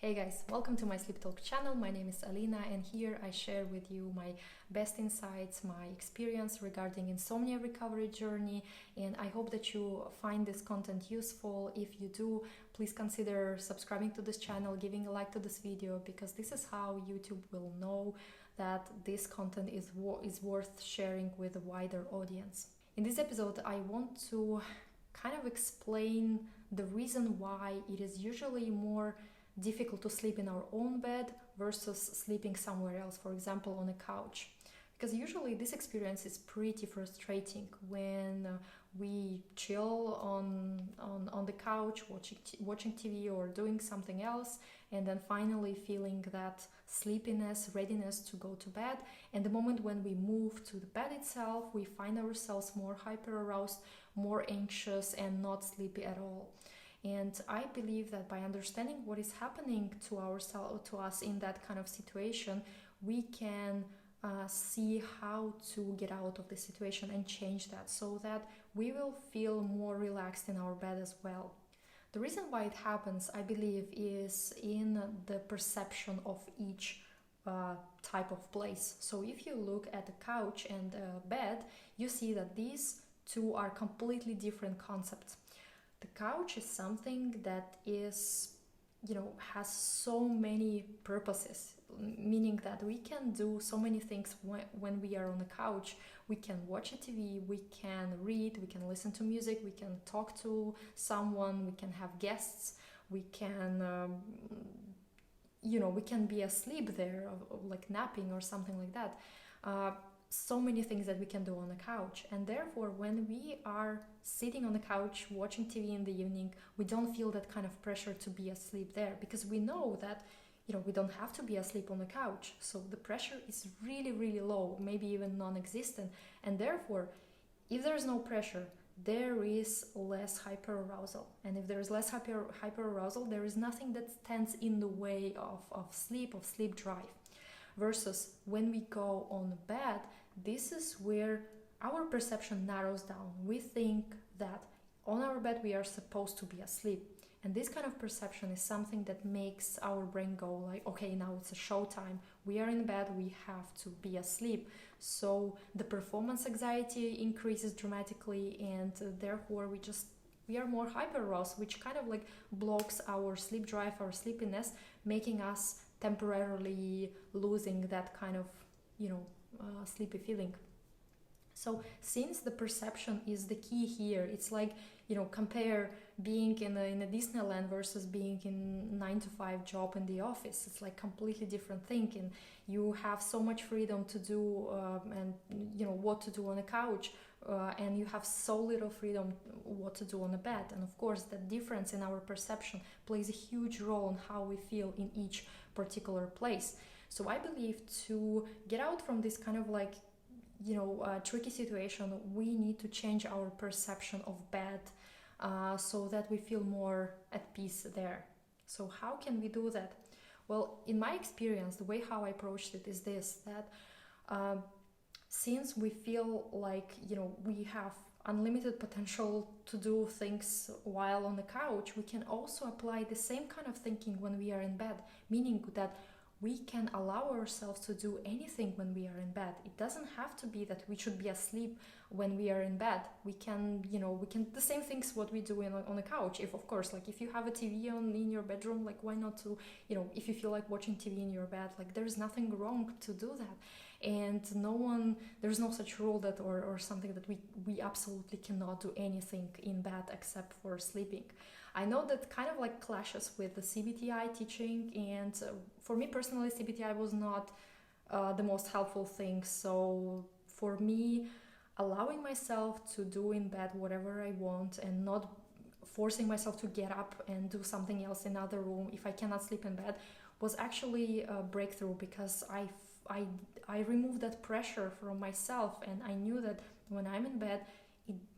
Hey guys, welcome to my Sleep Talk channel. My name is Alina and here I share with you my best insights, my experience regarding insomnia recovery journey, and I hope that you find this content useful. If you do, please consider subscribing to this channel, giving a like to this video, because this is how YouTube will know that this content is worth sharing with a wider audience. In this episode, I want to kind of explain the reason why it is usually more difficult to sleep in our own bed versus sleeping somewhere else, for example on a couch, because usually this experience is pretty frustrating when we chill on the couch watching TV or doing something else, and then finally feeling that sleepiness, readiness to go to bed, and the moment when we move to the bed itself, we find ourselves more hyper aroused, more anxious, and not sleepy at all. And I believe that by understanding what is happening to us in that kind of situation, we can see how to get out of the situation and change that, so that we will feel more relaxed in our bed as well. The reason why it happens, I believe, is in the perception of each type of place. So if you look at a couch and a bed, you see that these two are completely different concepts. The couch is something that is, has so many purposes, meaning that we can do so many things when we are on the couch. We can watch a TV, we can read, we can listen to music, we can talk to someone, we can have guests, we can, we can be asleep there, like napping or something like that. So many things that we can do on the couch, and therefore when we are sitting on the couch watching TV in the evening, we don't feel that kind of pressure to be asleep there, because we know that we don't have to be asleep on the couch, so the pressure is really, really low, maybe even non-existent, and therefore if there is no pressure, there is less hyperarousal, and if there is less hyperarousal, there is nothing that stands in the way of sleep drive. Versus when we go on bed, this is where our perception narrows down. We think that on our bed we are supposed to be asleep, and this kind of perception is something that makes our brain go like, okay, now it's a show time, we are in bed, we have to be asleep. So the performance anxiety increases dramatically, and therefore we are more hyper aroused, which kind of like blocks our sleep drive, our sleepiness, making us temporarily losing that kind of sleepy feeling. So since the perception is the key here, it's like, compare being in a Disneyland versus being in 9-to-5 job in the office. It's like completely different thing, and you have so much freedom to do and what to do on a couch, and you have so little freedom what to do on a bed. And of course that difference in our perception plays a huge role in how we feel in each particular place. So I believe to get out from this kind of like tricky situation, we need to change our perception of bed, so that we feel more at peace there. So how can we do that? Well, in my experience, the way how I approached it is this, that since we feel like we have unlimited potential to do things while on the couch, we can also apply the same kind of thinking when we are in bed, meaning that we can allow ourselves to do anything when we are in bed. It doesn't have to be that we should be asleep when we are in bed. We can, the same things what we do on the couch. If, of course, like if you have a TV on in your bedroom, like why not to, if you feel like watching TV in your bed, like there's nothing wrong to do that. And there's no such rule that or something that we absolutely cannot do anything in bed except for sleeping. I know that kind of like clashes with the CBTI teaching, and for me personally, CBTI was not the most helpful thing. So for me, allowing myself to do in bed whatever I want and not forcing myself to get up and do something else in another room if I cannot sleep in bed was actually a breakthrough, because I removed that pressure from myself, and I knew that when I'm in bed,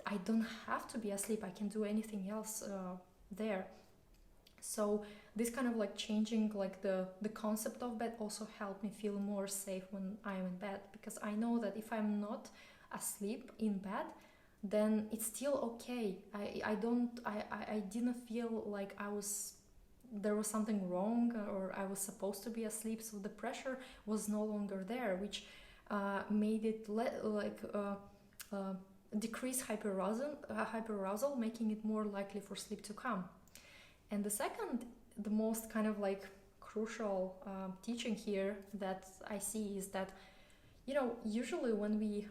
I don't have to be asleep. I can do anything else there. So this kind of like changing like the concept of bed also helped me feel more safe when I'm in bed, because I know that if I'm not asleep in bed, then it's still okay. I didn't feel like I was there was something wrong or I was supposed to be asleep, so the pressure was no longer there, which made it decrease hyperarousal, making it more likely for sleep to come. And the second, the most kind of like crucial teaching here that I see is that, you know, usually when we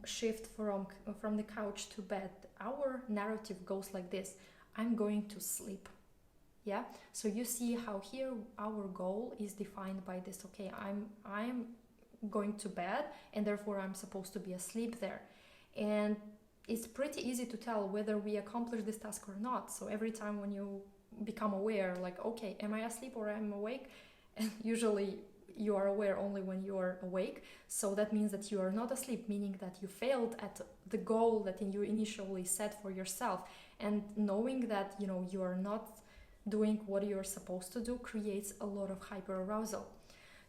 shift from the couch to bed, our narrative goes like this: I'm going to sleep. Yeah, so you see how here our goal is defined by this. Okay, I'm going to bed, and therefore I'm supposed to be asleep there. And it's pretty easy to tell whether we accomplish this task or not. So every time when you become aware, like, okay, am I asleep or am I awake? And usually you are aware only when you are awake. So that means that you are not asleep, meaning that you failed at the goal that you initially set for yourself. And knowing that, you know, you are not doing what you're supposed to do creates a lot of hyperarousal.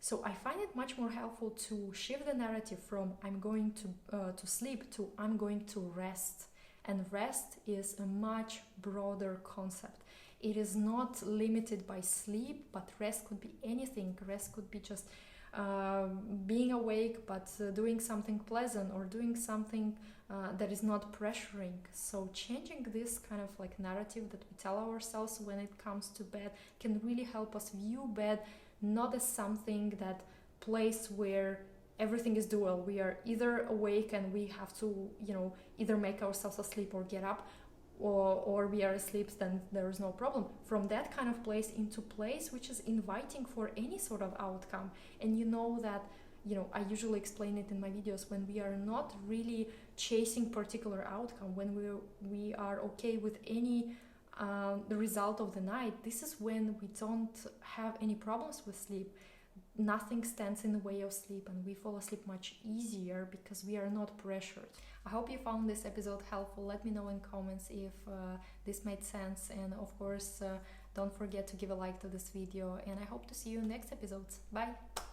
So I find it much more helpful to shift the narrative from I'm going to sleep to I'm going to rest. And rest is a much broader concept. It is not limited by sleep, but rest could be anything. Rest could be just being awake, but doing something pleasant or doing something that is not pressuring. So changing this kind of like narrative that we tell ourselves when it comes to bed can really help us view bed not as something that place where everything is dual. We are either awake and we have to, you know, either make ourselves asleep or get up, or we are asleep, then there is no problem. From that kind of place into place which is inviting for any sort of outcome. And you know that, you know, I usually explain it in my videos, when we are not really chasing particular outcome, when we are okay with any the result of the night, this is when we don't have any problems with sleep. Nothing stands in the way of sleep, and we fall asleep much easier because we are not pressured. I hope you found this episode helpful. Let me know in comments if this made sense, and of course don't forget to give a like to this video, and I hope to see you in next episodes. Bye!